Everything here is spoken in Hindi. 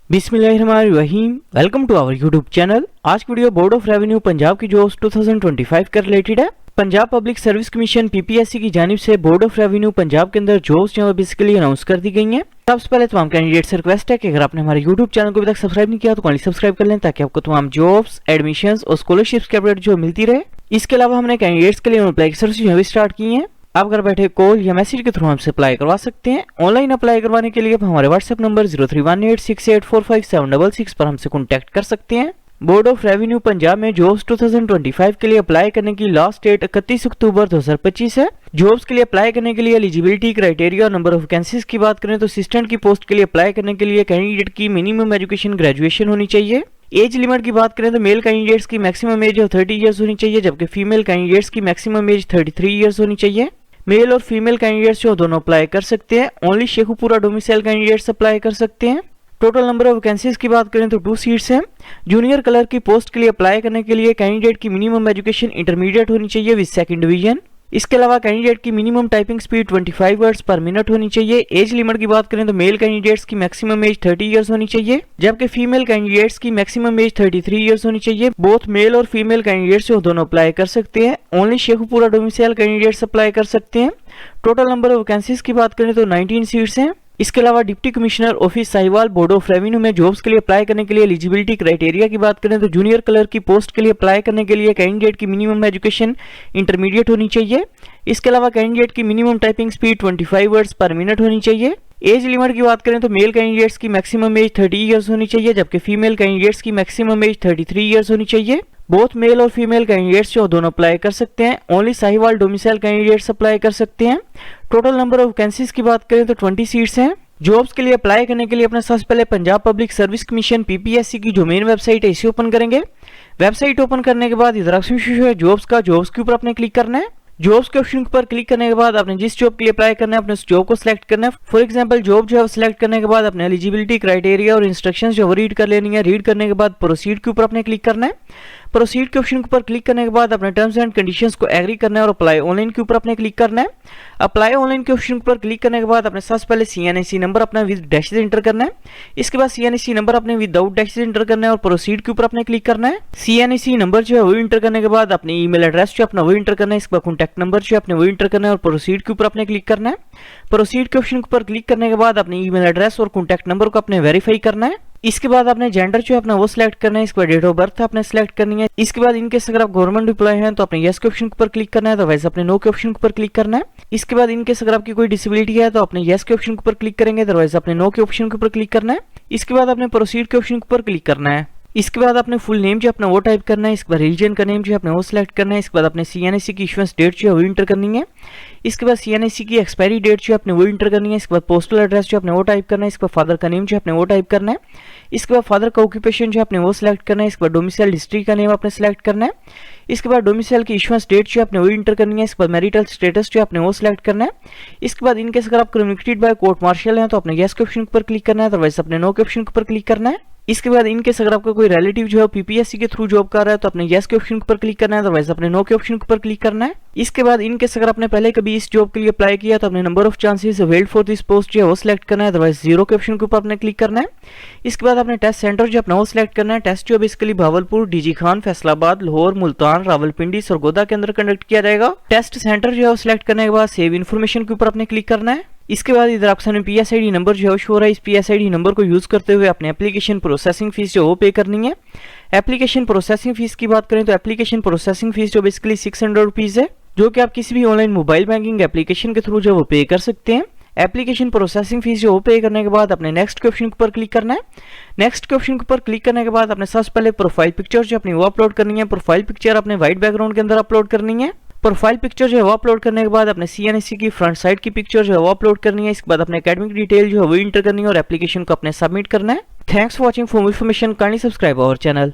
बिस्मिल्लाहिर्रहमानिर्रहीम। Welcome to our YouTube channel. आज की video board of revenue Punjab की जॉब्स 2025 का रिलेटेड है। Punjab public service commission PPSC की जानिब से बोर्ड ऑफ रेवेन्यू पंजाब के अंदर जॉब्स जो बेसिकली अनाउंस कर दी गई हैं। सबसे पहले तमाम कैंडिडेट से रिक्वेस्ट है कि अगर आपने हमारे यूट्यूब चैनल को अभी तक सब्सक्राइब नहीं किया तो काइंडली सब्सक्राइब कर लें ताकि आपको तमाम जॉब्स, एडमिशंस और स्कॉलरशिप्स की अपडेट जो मिलती रहे। इसके अलावा हमने कैंडिडेट्स के लिए अप्लाई सर्विस जो भी स्टार्ट की है। आप घर बैठे कॉल या मैसेज के थ्रू हमसे अप्लाई करवा सकते हैं। ऑनलाइन अप्लाई करवाने के लिए आप हमारे व्हाट्सएप नंबर 0318684576 पर हमसे कॉन्टैक्ट कर सकते हैं। बोर्ड ऑफ रेवेन्यू पंजाब में जॉब्स 2025 के लिए अप्लाई करने की लास्ट डेट 31 अक्टूबर 2025 है। जॉब्स के लिए अप्लाई करने के लिए एलिजिबिलिटी क्राइटेरिया और नंबर ऑफ वैकेंसीज की बात करें तो असिस्टेंट की पोस्ट के लिए अप्लाई करने के लिए कैंडिडेट की मिनिमम एजुकेशन ग्रेजुएशन होनी चाहिए। एज लिमिट की बात करें तो मेल कैंडिडेट्स की मैक्सिमम एज 30 ईयर्स होनी चाहिए, जबकि फीमेल कैंडिडेट्स की मैक्सिमम एज 33 ईयर्स होनी चाहिए। मेल और फीमेल कैंडिडेट्स जो दोनों अप्लाई कर सकते हैं। Only Sheikhupura domicile candidates apply कर सकते हैं। टोटल नंबर ऑफ वैकेंसीज की बात करें तो 2 सीट्स हैं। जूनियर क्लर्क की पोस्ट के लिए अप्लाई करने के लिए कैंडिडेट की मिनिमम एजुकेशन इंटरमीडिएट होनी चाहिए विद सेकंड डिवीजन। इसके अलावा कैंडिडेट की मिनिमम टाइपिंग स्पीड 25 वर्ड्स पर मिनट होनी चाहिए। एज लिमिट की बात करें तो मेल कैंडिडेट्स की मैक्सिमम एज 30 इयर्स होनी चाहिए, जबकि फीमेल कैंडिडेट्स की मैक्सिमम एज 33 इयर्स होनी चाहिए। बोथ मेल और फीमेल कैंडिडेट्स जो दोनों अप्लाई कर सकते हैं। Only Sheikhupura domicile candidates apply कर सकते हैं। टोटल नंबर ऑफ वैकेंसीज की बात करें तो 19 सीट्स हैं। इसके अलावा deputy commissioner office Sahiwal board of revenue में जॉब्स के लिए अप्लाई करने के लिए एलिजिबिलिटी क्राइटेरिया की बात करें तो जूनियर क्लर्क की पोस्ट के लिए अप्लाई करने के लिए कैंडिडेट की मिनिमम एजुकेशन इंटरमीडिएट होनी चाहिए। इसके अलावा कैंडिडेट की मिनिमम टाइपिंग स्पीड 25 वर्ड्स पर मिनट होनी चाहिए। एज लिमिट की बात करें तो मेल कैंडिडेट्स की मैक्सिमम एज 30 इयर्स होनी चाहिए, जबकि फीमेल कैंडिडेट्स की मैक्सिमम एज 33 इयर्स होनी चाहिए। बोथ मेल और फीमेल कैंडिडेट्स जो दोनों अप्लाई कर सकते हैं। Only Sahiwal domicile candidates apply कर सकते हैं। टोटल नंबर ऑफ वैकेंसीज की बात करें तो 20 सीट्स हैं। जॉब्स के लिए अप्लाई करने के लिए अपना सबसे पहले Punjab public service commission PPSC की जो मेन वेबसाइट है इसे ओपन करेंगे। वेबसाइट ओपन करने के बाद इधर ऑप्शन है जॉब्स का, जॉब्स के ऊपर आपने क्लिक करना है। जॉब्स के ऑप्शन पर क्लिक करने के बाद आपने जिस जॉब के लिए अप्लाई करना है अपने उस जॉब को सिलेक्ट करना है। फॉर एग्जांपल जॉब जो है सिलेक्ट करने के बाद अपने एलिजिबिलिटी क्राइटेरिया और इंस्ट्रक्शंस जो रीड कर लेनी है। रीड करने के बाद प्रोसीड के ऊपर आपने क्लिक करना है। प्रोसीड के ऑप्शन पर क्लिक करने के बाद अपने टर्म्स एंड कंडीशंस को एग्री करना है और अप्लाई ऑनलाइन के ऊपर आपने क्लिक करना है। अप्लाई ऑनलाइन के ऑप्शन पर क्लिक करने के बाद अपने सबसे पहले सीएनएसी नंबर अपना विद डैशेस एंटर करना है। इसके बाद सीएनएसी नंबर अपने विदाउट डैशेस एंटर करना है और प्रोसीड के ऊपर आपने क्लिक करना है। सीएनएसी नंबर जो है वो एंटर करने के बाद अपने ईमेल एड्रेस जो अपना वो एंटर करना है। इसके बाद कॉन्टैक्ट नंबर जो अपने वो एंटर करना है और प्रोसीड के ऊपर आपने क्लिक करना है। प्रोसीड के ऑप्शन पर क्लिक करने के बाद अपने ईमेल एड्रेस और कॉन्टैक्ट नंबर को अपने वेरीफाई करना है। इसके बाद आपने जेंडर जो है अपना वो सिलेक्ट करना है। इसके बाद डेट ऑफ बर्थ आपने सिलेक्ट करनी है। इसके बाद इनके अगर आप गवर्नमेंट एम्प्लॉय हैं तो अपने यस के ऑप्शन पर क्लिक करना है, अदरवाइज अपने नो के ऑप्शन पर क्लिक करना है। इसके बाद इनके अगर आपकी कोई डिसेबिलिटी है तो अपने यस के ऑप्शन पर क्लिक करेंगे, अदरवाइज अपने नो के ऑप्शन पर क्लिक करना है। इसके बाद अपने प्रोसीड के ऑप्शन पर क्लिक करना है। इसके बाद अपने फुल नेम जो अपना वो टाइप करना है। इसके बाद रिलीजन का नेम जो अपने वो सिलेक्ट करना है। इसके बाद अपने सीएनएसी की इशुएंस डेट जो है वो इंटर करनी है। इसके बाद सीएनएसी की एक्सपायरी डेट जो अपने वो इंटर करनी है। इसके बाद पोस्टल एड्रेस जो अपने वो टाइप करना है। इसके बाद फादर का नेम जो अपने वो टाइप करना है। इसके बाद फादर का ऑक्यूपेशन जो अपने वो सिलेक्ट करना है। इसके बाद डोमिसाइल डिस्ट्रिक्ट का नेम आपने सिलेक्ट करना है। इसके बाद डोमिसाइल की इशुएंस डेट जो अपने वो इंटर करनी है। इसके बाद मैरिटल स्टेटस जो अपने वो सिलेक्ट करना है। इसके बाद इनकेस अगर आप कन्विक्टेड बाय कोर्ट मार्शल हैं तो अपने यस के ऑप्शन पर क्लिक करना है, अदरवाइज अपने नो के ऑप्शन पर क्लिक करना है। इसके बाद इनकेस अगर आपका कोई रिलेटिव जो है पीपीएससी के थ्रू जॉब कर रहा है तो अपने यस के ऑप्शन पर क्लिक करना है, अदरवाइज अपने नो के ऑप्शन पर क्लिक करना है। इसके बाद इनकेस अगर आपने पहले कभी इस जॉब के लिए अप्लाई किया तो अपने number of chances availed for this post जो है वो सिलेक्ट करना है, अदरवाइज 0 के ऑप्शन के ऊपर आपने क्लिक करना है। इसके बाद आपने टेस्ट सेंटर जो अपना वो सिलेक्ट करना है। टेस्ट जो बेसिकली भावलपुर, डीजी खान, फैसलाबाद, लाहौर, मुल्तान, रावलपिंडी, सरगोदा के अंदर कंडक्ट किया जाएगा। टेस्ट सेंटर जो है वो सिलेक्ट करने के बाद सेव इन्फॉर्मेशन के ऊपर आपने क्लिक करना है। इसके बाद इधर आपके सामने पीएसआईडी नंबर जो है शो हो रहा है। इस पीएसआईडी नंबर को यूज करते हुए अपने एप्लीकेशन प्रोसेसिंग फीस जो वो पे करनी है। एप्लीकेशन प्रोसेसिंग फीस की बात करें तो एप्लीकेशन प्रोसेसिंग फीस जो बेसिकली 600 रुपीज है, जो कि आप किसी भी ऑनलाइन मोबाइल बैंकिंग एप्लीकेशन के थ्रू जो वो पे कर सकते हैं। एप्लीकेशन प्रोसेसिंग फीस जो वो पे करने के बाद अपने नेक्स्ट के ऑप्शन पर क्लिक करना है। नेक्स्ट के ऑप्शन पर क्लिक करने के बाद अपने सबसे पहले प्रोफाइल पिक्चर जो अपनी वो अपलोड करनी है। प्रोफाइल पिक्चर अपने व्हाइट बैकग्राउंड के अंदर अपलोड करनी है। प्रोफाइल पिक्चर जो है वो अपलोड करने के बाद अपने सीएनएसी की फ्रंट साइड की पिक्चर जो है वो अपलोड करनी है। इसके बाद अपने एकेडमिक डिटेल जो है वो इंटर करनी है और एप्लीकेशन को अपने सबमिट करना है। Thanks for watching. For more information kindly subscribe our channel.